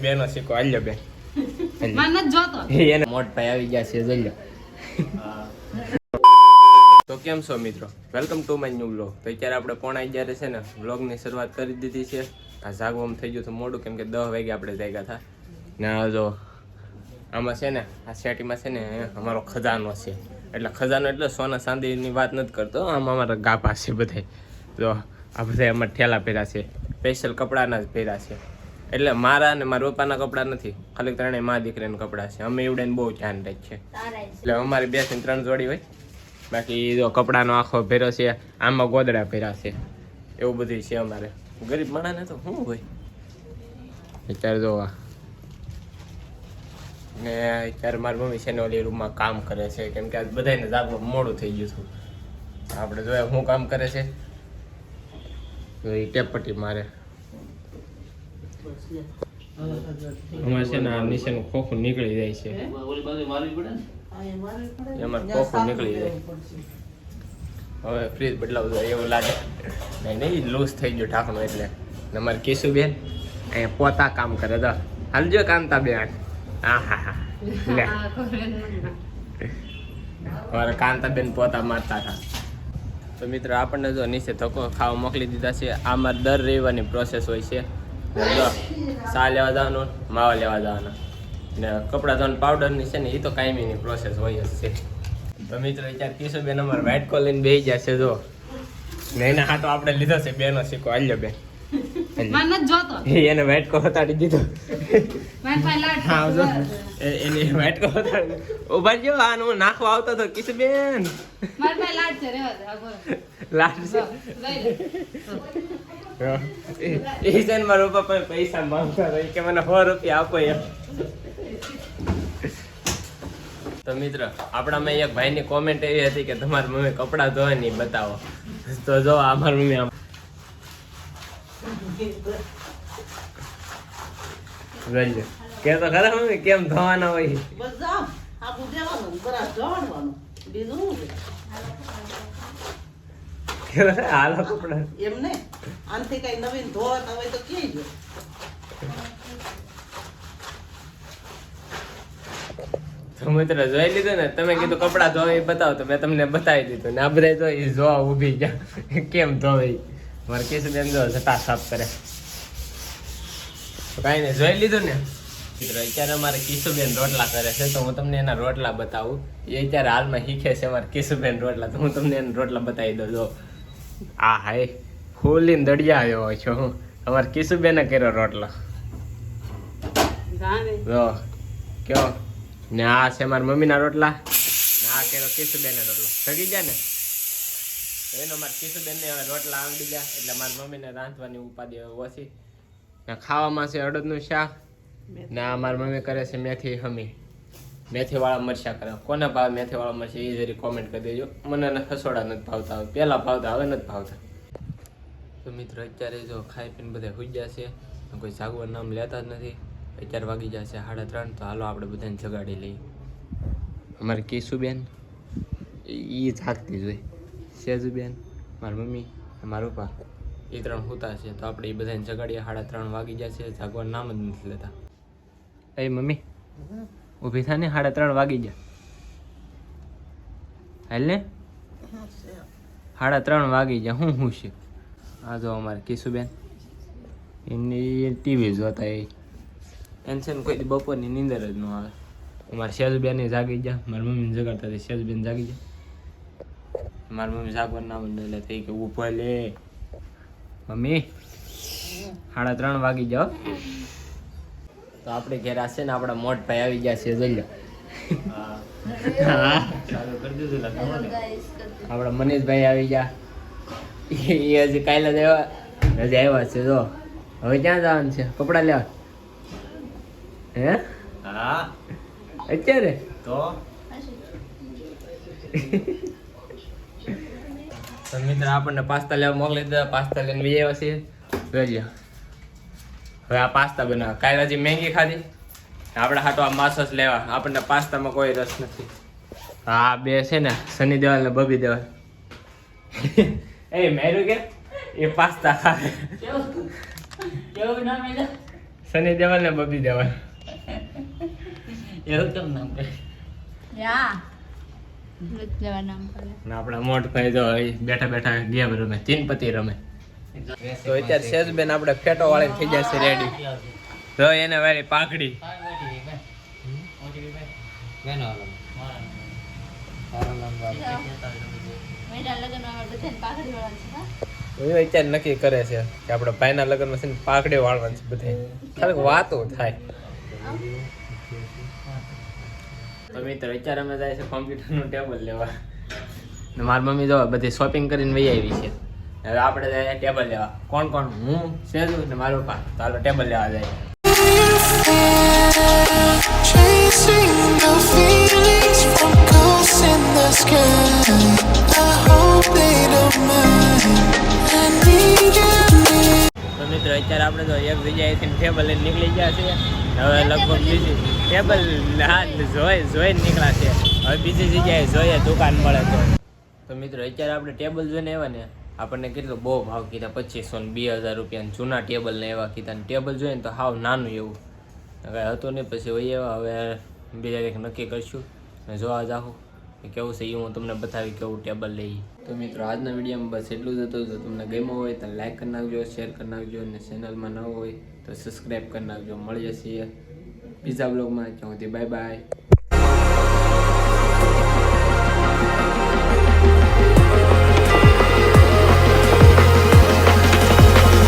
બેનો શીખો આલ્યો બે મને જોતો એને મોટ ભાઈ આવી ગયા છે જોઈ લો. તો કેમ છો મિત્રો, welcome to my new vlog. તો અત્યારે આપણે પોણા 11 છે ને વ્લોગની શરૂઆત કરી દીધી છે. આ જાગવામાં થઈ ગયું હતું મોડું, કેમ કે 10 વાગે આપણે જાગ્યા હતા ને. જો આમાં છે ને આ શેટીમાં છે ને અમારો ખજાનો છે. એટલે ખજાનો એટલે સોના ચાંદીની વાત નથી કરતો, આમાં અમારા ગાભા છે બધા. જો આ બધા અમારા ઠેલા પહેર્યા છે, સ્પેશિયલ કપડાના જ પહેર્યા છે. એટલે મારા અને મારા પપ્પાના કપડાં નથી, ખાલી ત્રણેય મા દીકરીના કપડાં છે. અમે એવડાને બહુ ધ્યાન રાખીએ, એટલે અમારી 2 થી 3 જોડી હોય. બાકી જો કપડાનો આખો ભેરો છે, આમાં ગોદડા ભેરા છે, એવું બધું છે અમારે. ગરીબ માણસને તો શું હોય. અત્યારે જોવા ને અત્યારે મારી મમ્મી છે ને ઓલી રૂમમાં કામ કરે છે, કેમ કે આજ બધાને જાગવા મોડું થઈ ગયું હતું. આપણે જોયા શું કામ કરે છે, એ ટેપપટ્ટી મારે. અમારે છે ને આ નીચેનું ખોખું નીકળી જાય છે, એમાં ખોખું નીકળી જાય. હવે ફ્રીજ બદલાવું જોઈએ એવું લાગે. નહીં લૂઝ થઈ ગયું ઢાંકણું. એટલે અમારે કિશુ બેન અહીંયા પોતા કામ કરે તો હાલજો કાંતા બેન. હા હા હા લે મારે કાંતા બેન પોતા મારતા હતા. તો મિત્રો આપણને જો નીચે ધક્કો ખાવા મોકલી દીધા છે. આ મારે દર રવિવારની પ્રોસેસ હોય છે. જો સા લેવા જવાનું, માવા લેવા જવાના ને કપડાં ધોવાનું પાવડરની છે ને એ તો કાયમીની પ્રોસેસ હોય જ છે. તો મિત્રો અત્યારે કિશોર બેન અમારે વ્હાઇટ કોલ લઈને બેસી ગયા છે. જો ને એના હાટો આપણે લીધો છે બેનો શીખો આલ્યો બેન. મને જોતો એને વ્હાઇટ કોલ હટાડી દીધો. હા જો એને વ્હાઇટ કોલ હટાડી ઉભા જો. આનું નાખવા આવતો હતો કિશોર બેન. માર પાસે લાડ છે, રેવા દે આગળ લાડ છે એ છે ને મારા પપ્પા પૈસા માંગતા હતા કે મને 100 રૂપિયા આપો એમ. તો મિત્ર આપણામાં એક ભાઈની કોમેન્ટ એવી હતી કે તમારી મમ્મી કપડાં ધોવે નહીં બતાવો. તો જો આ મારી મમ્મી આમ જોઈ કે તો ખરા મમ્મી કેમ ધોવાના હોય. હાલો કપડા એમને આનથી કઈ નવીન ધોવાના હોય તો કે જો. તો મિત્ર જોઈ લીધું ને, તમે કીધું કપડા ધોવા બતાવો તો મેં તમને બતાવી દીધું ને. આ બધા જો એ જોવા ઊભી ગયા કેમ ધોવે. મારે કેસુ બેન જો જટા સાફ કરે. કાંઈ નહીં જોઈ લીધું ને મિત્રો. અત્યારે અમારે કિશુબેન રોટલા કરે છે, તો હું તમને એના રોટલા બતાવું. એ અત્યારે હાલમાં શીખે છે અમારે કિશુબેન રોટલા, તો હું તમને એના રોટલા બતાવી દઉં. જો આ હાય ફૂલીને દડિયા આવ્યો છો હું. અમારે કિશુબેને કર્યો રોટલો જો કયો ને. આ છે મારા મમ્મીના રોટલા ને આ કર્યો કિશુબેને રોટલો. સગી જાય ને એનો મારા કિશુબેનને હવે રોટલા આવડી ગયા, એટલે મારી મમ્મીને રાંધવાની ઉપાધિ ઓછી. ને ખાવામાં છે અડદનું શાક ને આ મારી મમ્મી કરે છે મેથી હમી. મેથીવાળા મરચાં કરે. કોને ભાવે મેથીવાળા મરચાં એ જરી કોમેન્ટ કરી દેજો. મને ખસોડા નથી ભાવતા, પહેલાં ભાવતા હવે નથી ભાવતા. તો મિત્રો અત્યારે જો ખાઈ પીને બધા સુઈ ગયા છે, કોઈ જાગવાનું નામ લેતા જ નથી. અત્યારે વાગી જશે 3:30. તો હાલો આપણે બધાને જગાડી લઈએ. અમારી કિશુબેન એ જાગતી જોઈ, સેજુબેન, મારી મમ્મી મારા પપ્પા એ 3 સૂતા છે. તો આપણે એ બધાને જગાડીએ. 3:30 વાગી ગયા છે, જાગવાનું નામ જ નથી લેતા. એ મમ્મી ઊભી થા ને, 3:30 વાગી ગયા. હાલ ને 3:30 વાગી ગયા. હું છે આ જો અમારે કિશુબેન એની ટીવી જોતા. એને છે ને કોઈ બપોરની નીંદર જ ન આવે. અમારે સેજુબેન જાગી ગયા, મારી મમ્મીને જગાડતા હતી. સેજુબેન જાગી ગયા, મારી મમ્મી જાગવાનું નામ જ નહીં લેતા. કે ઊભો લે મમ્મી 3:30 વાગી જાઓ. તો આપણે ઘેર છે ને આપણા મોટ ભાઈ આવી ગયા છે. જોઈ લો હા ચાલુ કરી દીધું. આપણા મનીષભાઈ આવી ગયા. એ હજી કાલે જ આવ્યા છે. જો હવે ક્યાં જવાનું છે કપડા લેવા? હે હા અત્યારે તો મિત્ર આપણને પાસ્તા લેવા મોકલી દીધા. પાસ્તા લઈને બી આવ્યા છીએ. જોઈ હવે આ પાસ્તા બનાવે. કાલે હજી મેગી ખાધી, આપણે હાટો આ માસસ લેવા. આપણને પાસ્તામાં કોઈ રસ નથી. આ બે છે ને સની દેવાલ ને બબી દેવાલ એ મેરું કે એ પાસ્તા ખાવે. કેવું નામ સની દેવલ ને બબી દેવલ એવું કેમ નામ કરે? યા લેવા નામ પડે ને આપણા મોટ ભાઈ તો બેઠા બેઠા ગેમ રમે તીનપતિ રમે તો અત્યારે સેજબેન આપણે ફેટો વાળી થઈ જશે રેડી તો એને વાળી પાઘડી મેડા લગનમાં બધાને પાઘડી વાળા છે એ અત્યારે નક્કી કરે છે કે આપણે ભાઈના લગ્નમાં છે ને પાઘડી વાળવાની છે બધે ખાલી વાતો થાય તો મિત્રો અત્યારે અમે જાય છે કોમ્પ્યુટરનું ટેબલ લેવા ને મારી મમ્મી જો બધી શોપિંગ કરીને વહી આવી છે હવે આપણે જાય ટેબલ લેવા કોણ કોણ હું સેજુ ને મારો પપ્પા તો હાલો ટેબલ લેવા જાય Chasing the feelings from ghosts in the sky. I hope they don't mind. I need you. તો મિત્રો અત્યારે આપણે તો એક જગ્યાએથી ટેબલ લઈને નીકળી ગયા છે હવે લગભગ બીજી ટેબલ હા જોઈ નીકળ્યા છે હવે બીજી જગ્યાએ જોઈએ દુકાન મળે તો મિત્રો અત્યારે આપણે ટેબલ જોઈને આવ્યા ને આપણને કેટલો બહુ ભાવ કીધા 2500 ને 2000 રૂપિયા જૂના ટેબલ ને એવા કીધા ને ટેબલ જોઈએ ને તો હાવ નાનું એવું કાંઈ હતું નહીં પછી વહી એવા હવે બીજા કંઈક નક્કી કરશું અને જોવા જાઉં કેવું છે એ હું તમને બતાવી કેવું ટેબલ લઈ તો મિત્રો આજના વિડીયોમાં બસ એટલું જ હતું જો તમને ગમ્યું હોય તો લાઈક કરી નાખજો શેર કરી નાખજો અને ચેનલમાં ન હોય તો સબસ્ક્રાઈબ કરી નાખજો મળીએ છીએ બીજા બ્લોગમાં ત્યાં સુધી બાય બાય